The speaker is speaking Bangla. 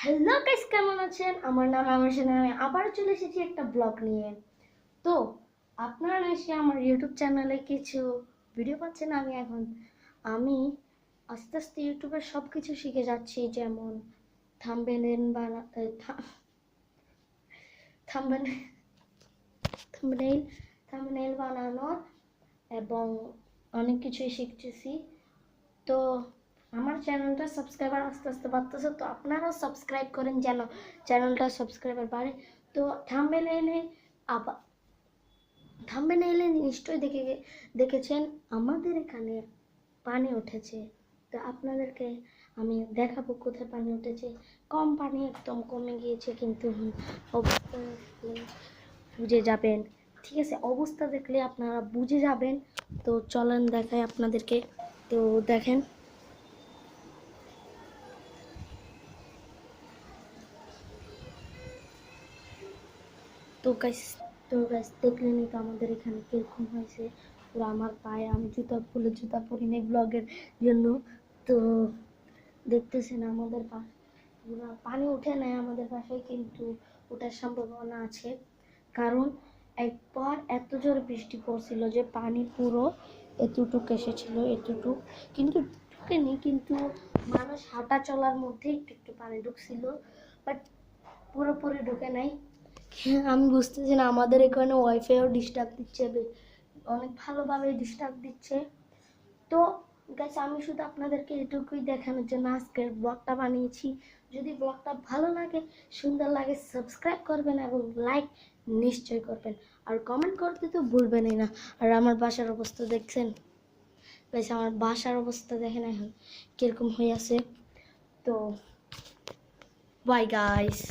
হ্যালো গাইস, কেমন আছেন? আমার নাম আমার সাথে আমি আবার চলে এসেছি একটা ব্লগ নিয়ে। তো আপনারা এসে আমার ইউটিউব চ্যানেলে কিছু ভিডিও পাচ্ছেন। আমি আস্তে আস্তে ইউটিউবের সব কিছু শিখে যাচ্ছি, যেমন থাম্বনেল বানা থাম্বনেল থাম্বনেল থাম্বনেল বানানোর এবং অনেক কিছুই শিখতেছি। তো আমার চ্যানেলটা সাবস্ক্রাইবার আস্তে আস্তে বাড়তেছে, তো আপনারাও সাবস্ক্রাইব করেন যেন চ্যানেলটা সাবস্ক্রাইবার বাড়ে। তো থাম্বনেইলে আবার থাম্বনেইলে নিশ্চয়ই দেখেছেন আমাদের এখানে পানি উঠেছে। তো আপনাদেরকে আমি দেখাবো কোথায় পানি উঠেছে। কম পানি একদম কমে গিয়েছে, কিন্তু অবস্থা দেখলে বুঝে যাবেন। ঠিক আছে, অবস্থা দেখলে আপনারা বুঝে যাবেন। তো চলেন দেখাই আপনাদেরকে। তো দেখেন, তো গাইস দেখলেনই তো আমাদের এখানে কিরকম হয়েছে। পুরো আমার পায়ে, আমি জুতা পরি নাই ব্লগের জন্য। তো দেখতেছেন আমাদের পুরো পানি উঠে নাই আমাদের পাশে, কিন্তু ওঠার সম্ভাবনা আছে। কারণ একবার এত জোরে বৃষ্টি পড়ছিল যে পানি পুরো এতটুক এসেছিল, এতটুক কিন্তু ঢুকেনি, কিন্তু মানুষ হাঁটা চলার মধ্যে একটু একটু পানি ঢুকছিল, বাট পুরোপুরি ঢুকে নাই। আমি বুঝতেছি না, আমাদের এখানে ওয়াইফাইও ডিস্টার্ব দিচ্ছে, অনেক ভালোভাবে ডিস্টার্ব দিচ্ছে। তো গাইস, আমি শুধু আপনাদেরকে এটুকুই দেখানোর জন্য আজকের ব্লগটা বানিয়েছি। যদি ব্লগটা ভালো লাগে, সুন্দর লাগে, সাবস্ক্রাইব করবেন এবং লাইক নিশ্চয় করবেন, আর কমেন্ট করতে তো ভুলবেনই না। আর আমার বাসার অবস্থা দেখছেন গাইস, আমার বাসার অবস্থা দেখেন এখন কিরকম হয়ে আছে। তো বাই গাইস।